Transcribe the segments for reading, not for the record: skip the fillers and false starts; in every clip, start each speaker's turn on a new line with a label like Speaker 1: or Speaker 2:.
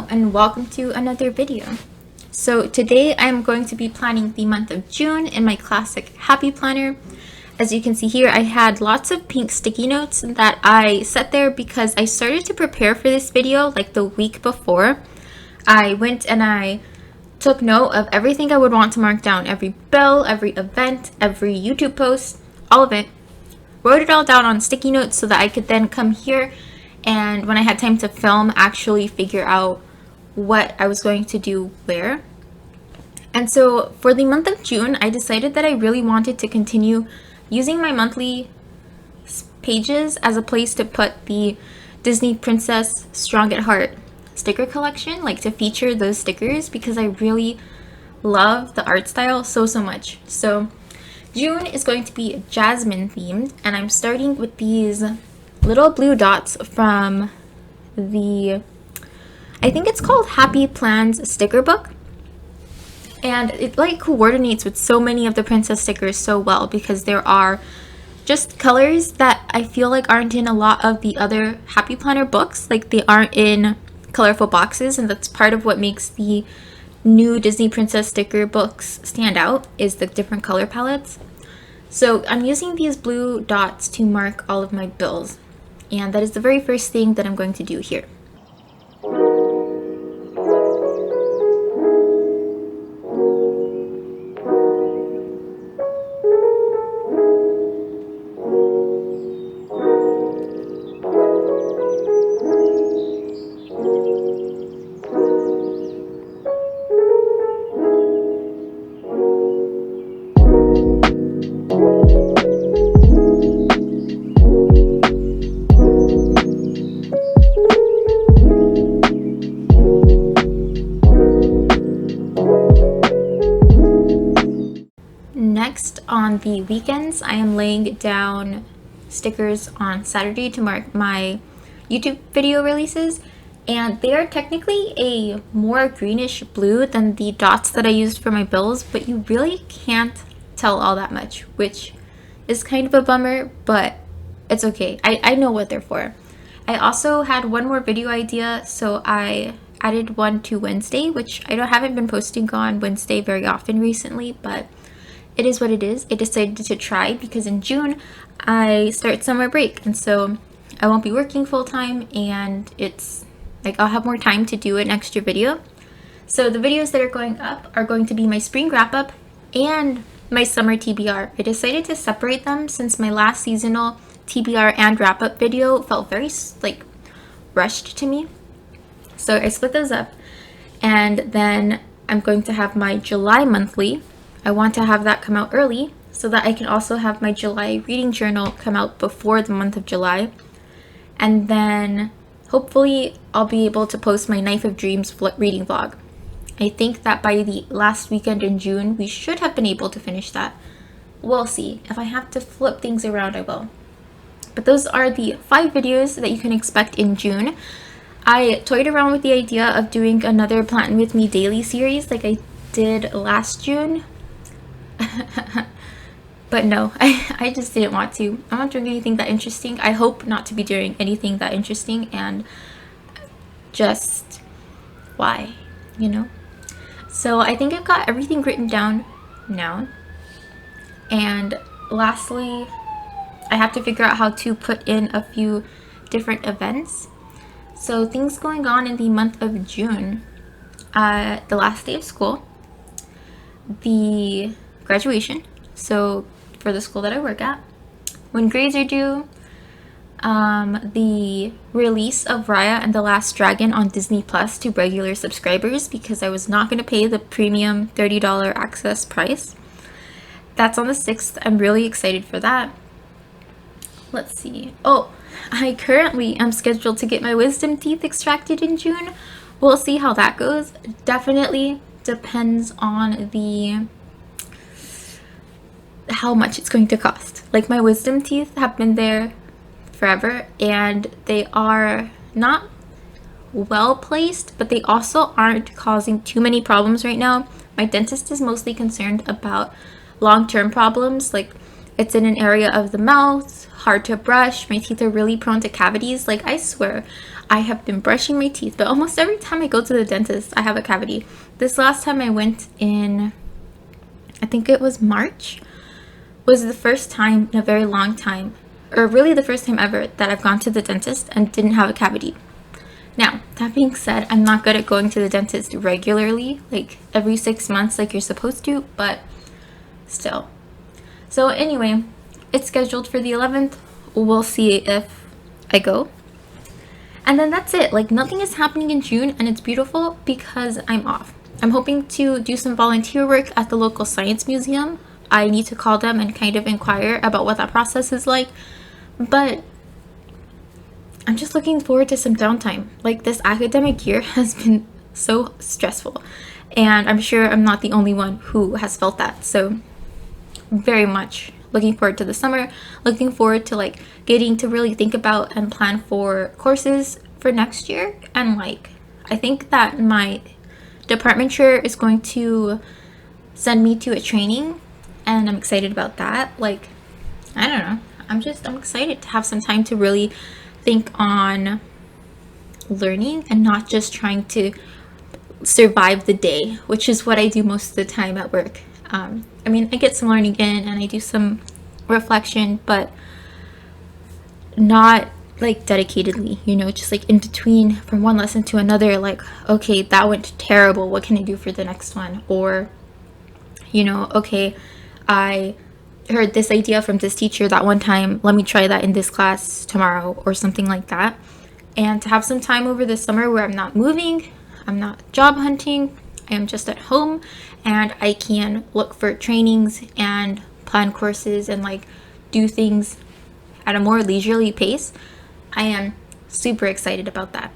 Speaker 1: and welcome to another video. So today I'm going to be planning the month of June in my classic Happy Planner. As you can see here, I had lots of pink sticky notes that I set there because I started to prepare for this video like the week before. I went and I took note of everything I would want to mark down, every bill, every event, every YouTube post, all of it. Wrote it all down on sticky notes so that I could then come here and when I had time to film, actually figure out what I was going to do where. And so for the month of June, I decided that I really wanted to continue using my monthly pages as a place to put the Disney Princess Strong at Heart sticker collection, like to feature those stickers because I really love the art style so much. So June is going to be Jasmine themed, and I'm starting with these little blue dots from the, I think it's called Happy Plans sticker book, and it like coordinates with so many of the princess stickers so well because there are just colors that I feel like aren't in a lot of the other Happy Planner books. Like they aren't in colorful boxes, and that's part of what makes the new Disney Princess sticker books stand out, is the different color palettes. So I'm using these blue dots to mark all of my bills, and that is the very first thing that I'm going to do here. Next, on the weekends, I am laying down stickers on Saturday to mark my YouTube video releases, and they are technically a more greenish blue than the dots that I used for my bills, but you really can't tell all that much, which is kind of a bummer, but it's okay. I know what they're for. I also had one more video idea, so I added one to Wednesday, which haven't been posting on Wednesday very often recently, but it is what it is. I decided to try because in June I start summer break, and so I won't be working full-time, and it's like I'll have more time to do an extra video. So the videos that are going up are going to be my spring wrap-up and my summer TBR. I decided to separate them since my last seasonal TBR and wrap-up video felt very like rushed to me. So I split those up, and then I'm going to have my July monthly. I want to have that come out early so that I can also have my July reading journal come out before the month of July. And then hopefully I'll be able to post my Knife of Dreams reading vlog. I think that by the last weekend in June, we should have been able to finish that. We'll see. If I have to flip things around, I will. But those are the 5 videos that you can expect in June. I toyed around with the idea of doing another Plan With Me daily series like I did last June. But no, I just didn't want to. I'm not doing anything that interesting. I hope not to be doing anything that interesting, and just why, you know? So I think I've got everything written down now. And lastly, I have to figure out how to put in a few different events. So things going on in the month of June, the last day of school, the graduation, so for the school that I work at, when grades are due, the release of Raya and the Last Dragon on Disney Plus to regular subscribers because I was not going to pay the premium $30 access price. That's on the 6th. I'm really excited for that. Let's see. Oh, I currently am scheduled to get my wisdom teeth extracted in June. We'll see how that goes. Definitely depends on how much it's going to cost. Like, my wisdom teeth have been there forever, and they are not well placed, but they also aren't causing too many problems right now. My dentist is mostly concerned about long-term problems, like it's in an area of the mouth, hard to brush, my teeth are really prone to cavities. Like, I swear, I have been brushing my teeth, but almost every time I go to the dentist, I have a cavity. This last time I went in, I think it was March, was the first time in a very long time, or really the first time ever, that I've gone to the dentist and didn't have a cavity. Now, that being said, I'm not good at going to the dentist regularly, like every 6 months like you're supposed to, but still. So anyway, it's scheduled for the 11th. We'll see if I go. And then that's it. Like, nothing is happening in June, and it's beautiful because I'm off. I'm hoping to do some volunteer work at the local science museum. I need to call them and kind of inquire about what that process is like, but I'm just looking forward to some downtime. Like, this academic year has been so stressful, and I'm sure I'm not the only one who has felt that. So very much looking forward to the summer, looking forward to like getting to really think about and plan for courses for next year. And like, I think that my department chair is going to send me to a training, and I'm excited about that. Like, I don't know, I'm excited to have some time to really think on learning and not just trying to survive the day, which is what I do most of the time at work. I mean, I get some learning in and I do some reflection, but not like dedicatedly, you know, just like in between from one lesson to another, like, okay, that went terrible, what can I do for the next one? Or, you know, okay, I heard this idea from this teacher that one time, let me try that in this class tomorrow, or something like that. And to have some time over the summer where I'm not moving, I'm not job hunting, I am just at home, and I can look for trainings and plan courses and like do things at a more leisurely pace. I am super excited about that.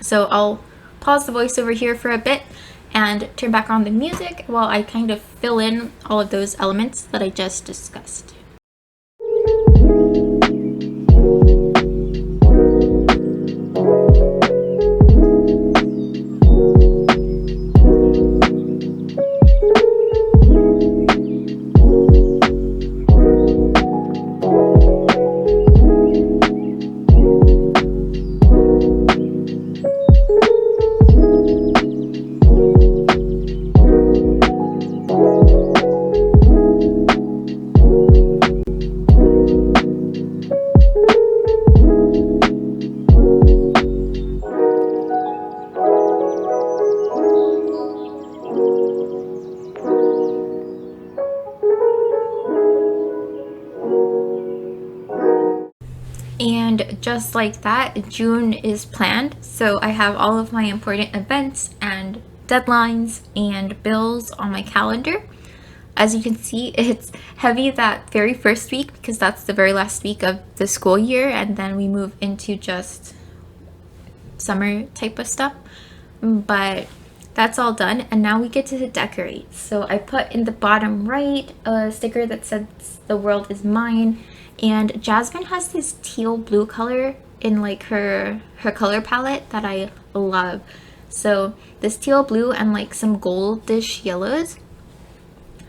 Speaker 1: So I'll pause the voiceover here for a bit and turn back on the music while I kind of fill in all of those elements that I just discussed. And just like that, June is planned. So I have all of my important events and deadlines and bills on my calendar. As you can see, it's heavy that very first week because that's the very last week of the school year, and then we move into just summer type of stuff. But that's all done, and now we get to decorate. So I put in the bottom right a sticker that says "The world is mine," and Jasmine has this teal blue color in like her color palette that I love. So this teal blue and like some goldish yellows,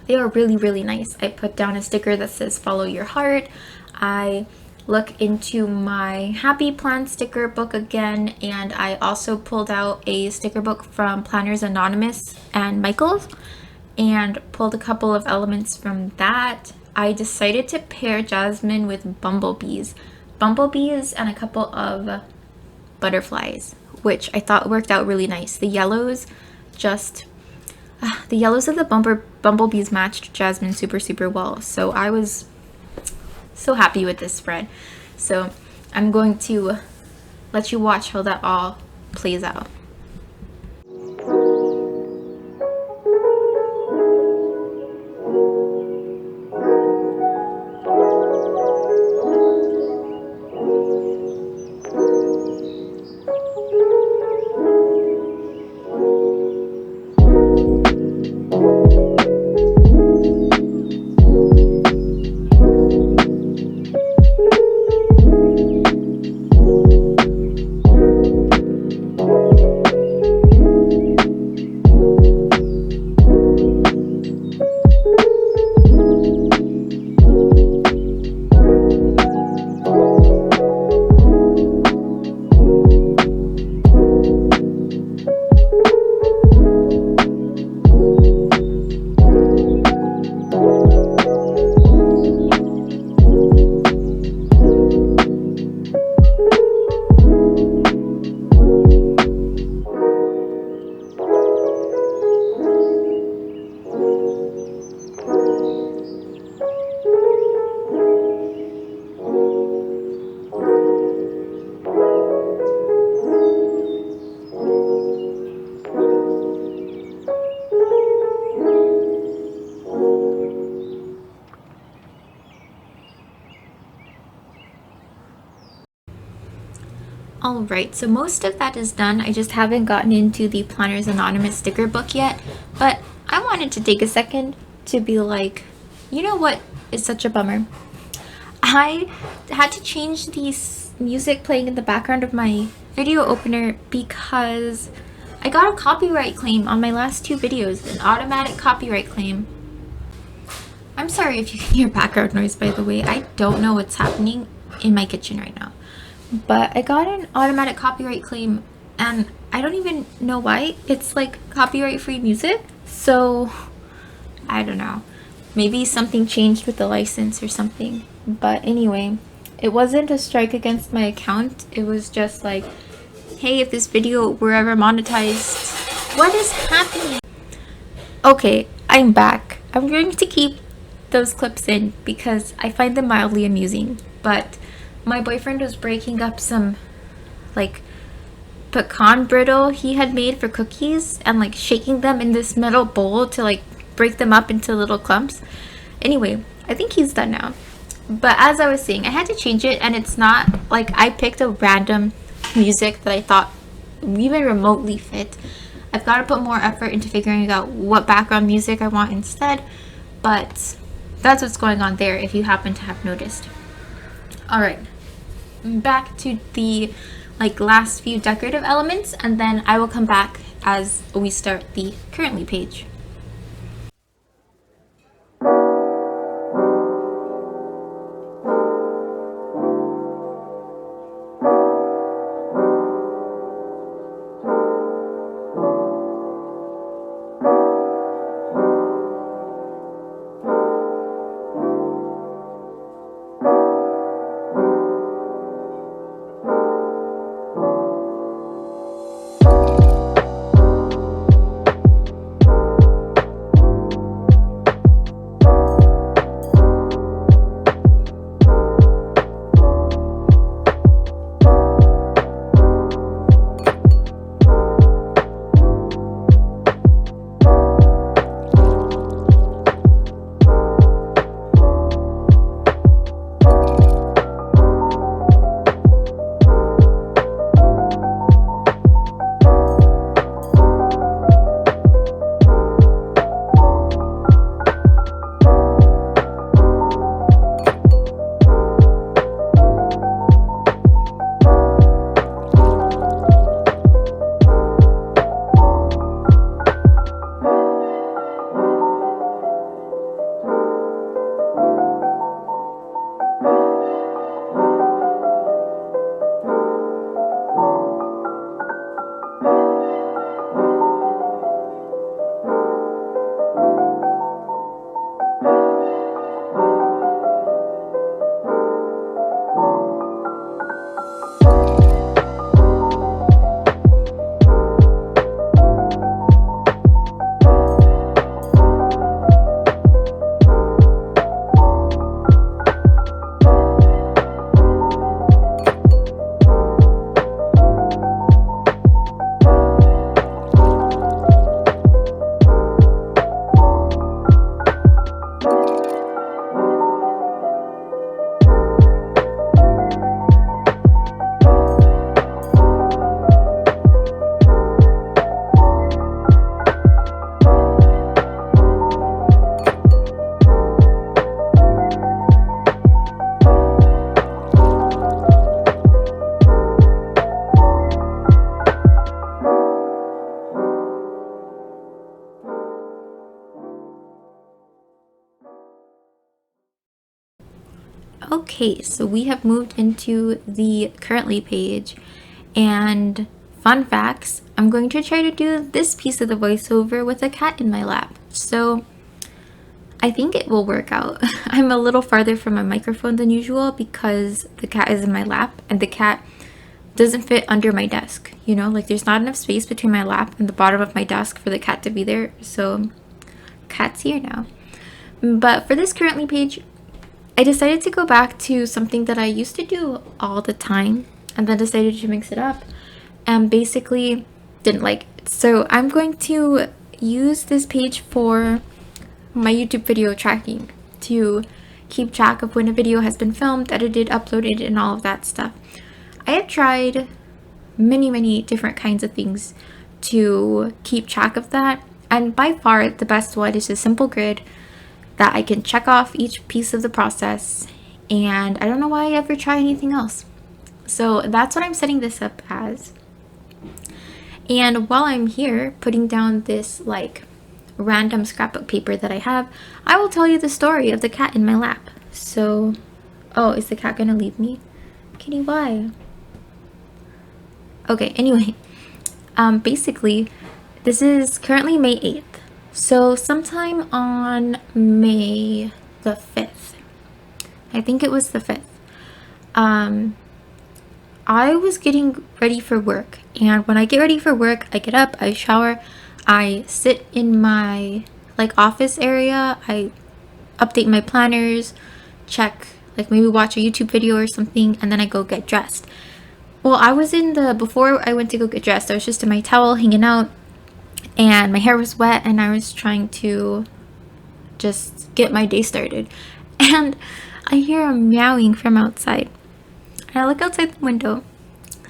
Speaker 1: they are really, really nice. I put down a sticker that says "Follow your heart." I look into my Happy Plan sticker book again, and I also pulled out a sticker book from Planners Anonymous and Michael's and pulled a couple of elements from that. I decided to pair Jasmine with bumblebees and a couple of butterflies, which I thought worked out really nice. The yellows of the bumblebees matched Jasmine super well, so I was so happy with this spread. So I'm going to let you watch how that all plays out. right, so most of that is done. I just haven't gotten into the Planners Anonymous sticker book yet, but I wanted to take a second to be like, you know what is such a bummer? I had to change the music playing in the background of my video opener because I got a copyright claim on my last 2 videos, an automatic copyright claim. I'm sorry if you can hear background noise, by the way. I don't know what's happening in my kitchen right now. But I got an automatic copyright claim, and I don't even know why. It's like copyright-free music, so I don't know. Maybe something changed with the license or something. But anyway, it wasn't a strike against my account. It was just like, hey, if this video were ever monetized, what is happening? Okay, I'm back. I'm going to keep those clips in because I find them mildly amusing. But my boyfriend was breaking up some like pecan brittle he had made for cookies and like shaking them in this metal bowl to like break them up into little clumps. Anyway, I think he's done now. But as I was saying, I had to change it, and it's not like I picked a random music that I thought even remotely fit. I've got to put more effort into figuring out what background music I want instead, but that's what's going on there if you happen to have noticed. Alright, back to the like last few decorative elements, and then I will come back as we start the currently page. Okay, so we have moved into the currently page, and fun facts, I'm going to try to do this piece of the voiceover with a cat in my lap. So I think it will work out. I'm a little farther from my microphone than usual because the cat is in my lap, and the cat doesn't fit under my desk, you know, like there's not enough space between my lap and the bottom of my desk for the cat to be there. So cat's here now. But for this currently page, I decided to go back to something that I used to do all the time and then decided to mix it up and basically didn't like it. So I'm going to use this page for my YouTube video tracking to keep track of when a video has been filmed, edited, uploaded, and all of that stuff. I have tried many different kinds of things to keep track of that. And by far the best one is a simple grid that I can check off each piece of the process, and I don't know why I ever try anything else. So that's what I'm setting this up as. And while I'm here putting down this like random scrapbook paper that I have, I will tell you the story of the cat in my lap. So, oh, is the cat gonna leave me? Kitty, why? Okay, anyway, basically, this is currently May 8th. So sometime on May the 5th, I think it was the 5th, I was getting ready for work. And when I get ready for work, I get up, I shower, I sit in my like office area, I update my planners, check, like maybe watch a YouTube video or something, and then I go get dressed. Well, I was before I went to go get dressed, I was just in my towel hanging out, and my hair was wet, and I was trying to just get my day started. And I hear a meowing from outside. And I look outside the window,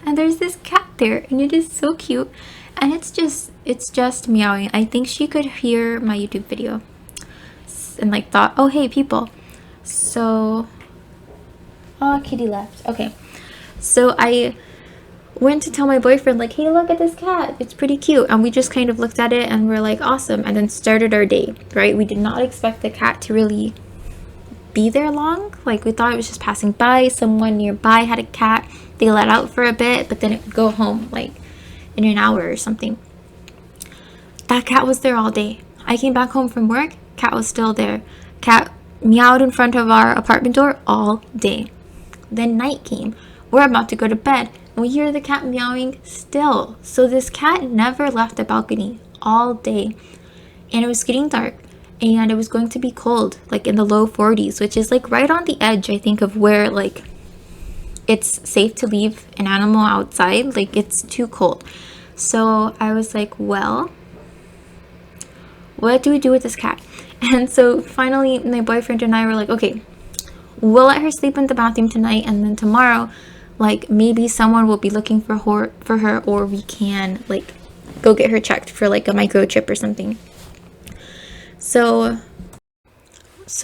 Speaker 1: and there's this cat there, and it is so cute. And it's just meowing. I think she could hear my YouTube video and like thought, oh hey people. So, oh, kitty left. Okay. So I went to tell my boyfriend, like, hey, look at this cat, it's pretty cute. And we just kind of looked at it and we're like, awesome, and then started our day, right? We did not expect the cat to really be there long. Like, we thought it was just passing by, someone nearby had a cat, they let out for a bit, but then it would go home like in an hour or something. That cat was there all day. I came back home from work, cat was still there. Cat meowed in front of our apartment door all day. Then night came, we're about to go to bed, and we hear the cat meowing still. So this cat never left the balcony all day. And it was getting dark, and it was going to be cold, like in the low 40s, which is like right on the edge, I think, of where like it's safe to leave an animal outside. Like, it's too cold. So I was like, well, what do we do with this cat? And so finally my boyfriend and I were like, okay, we'll let her sleep in the bathroom tonight, and then tomorrow, like, maybe someone will be looking for her, or we can like go get her checked for like a microchip or something. So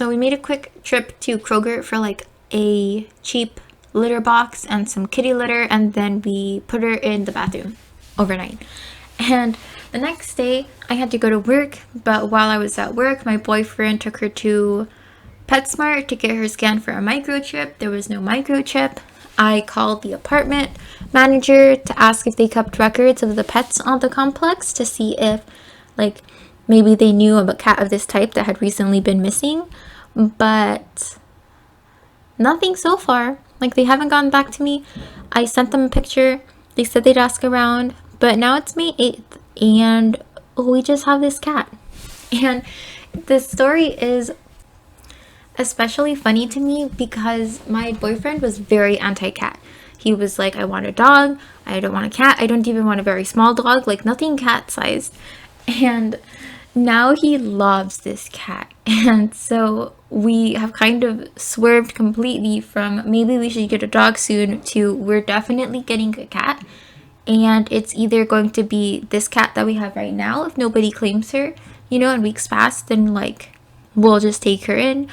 Speaker 1: we made a quick trip to Kroger for like a cheap litter box and some kitty litter, and then we put her in the bathroom overnight. And the next day I had to go to work, but while I was at work, my boyfriend took her to PetSmart to get her scanned for a microchip. There was no microchip. I called the apartment manager to ask if they kept records of the pets on the complex to see if like maybe they knew of a cat of this type that had recently been missing, but nothing so far. Like, they haven't gotten back to me. I sent them a picture. They said they'd ask around, but now it's May 8th and we just have this cat. And the story is especially funny to me because my boyfriend was very anti-cat. He was like, I want a dog, I don't want a cat, I don't even want a very small dog, like nothing cat-sized. And now he loves this cat. And so we have kind of swerved completely from maybe we should get a dog soon to we're definitely getting a cat. And it's either going to be this cat that we have right now, if nobody claims her, you know, in weeks past, then like we'll just take her in.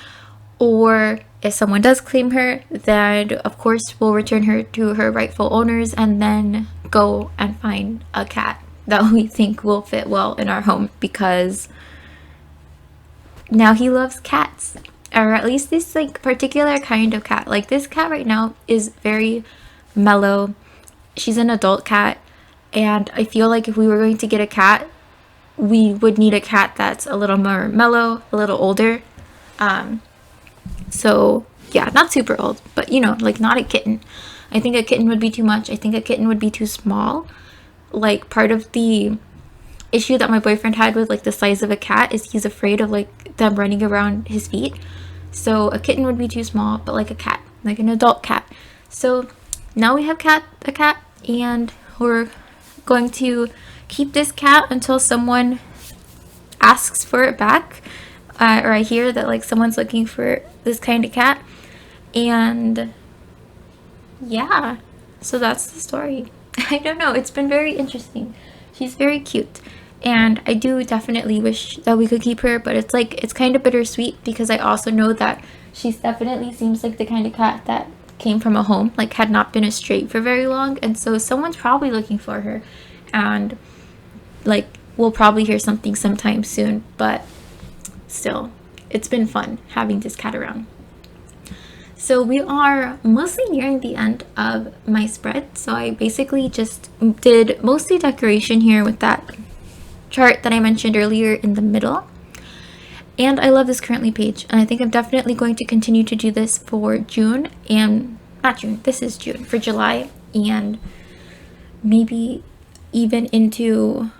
Speaker 1: Or if someone does claim her, then of course we'll return her to her rightful owners and then go and find a cat that we think will fit well in our home, because now he loves cats, or at least this like particular kind of cat. Like, this cat right now is very mellow. She's an adult cat, and I feel like if we were going to get a cat, we would need a cat that's a little more mellow, a little older. So yeah, not super old, but you know, like not a kitten. I think a kitten would be too much. I think a kitten would be too small. Like, part of the issue that my boyfriend had with like the size of a cat is he's afraid of like them running around his feet. So a kitten would be too small, but like a cat, like an adult cat. So now we have a cat, and we're going to keep this cat until someone asks for it back, or I hear that like someone's looking for this kind of cat. And yeah, so that's the story. I don't know, it's been very interesting. She's very cute, and I do definitely wish that we could keep her, but it's like, it's kind of bittersweet because I also know that she's definitely seems like the kind of cat that came from a home, like had not been estrayed for very long, and so someone's probably looking for her, and like we'll probably hear something sometime soon, but still, it's been fun having this cat around. So we are mostly nearing the end of my spread. So I basically just did mostly decoration here with that chart that I mentioned earlier in the middle. And I love this currently page. And I think I'm definitely going to continue to do this for June and not June, this is June, for July and maybe even into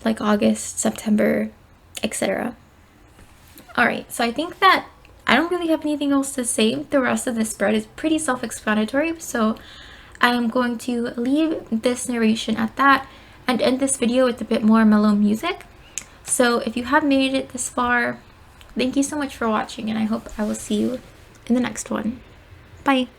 Speaker 1: like August, September, etc. Alright, so I think that I don't really have anything else to say. The rest of this spread is pretty self-explanatory, so I am going to leave this narration at that and end this video with a bit more mellow music. So if you have made it this far, thank you so much for watching, and I hope I will see you in the next one. Bye!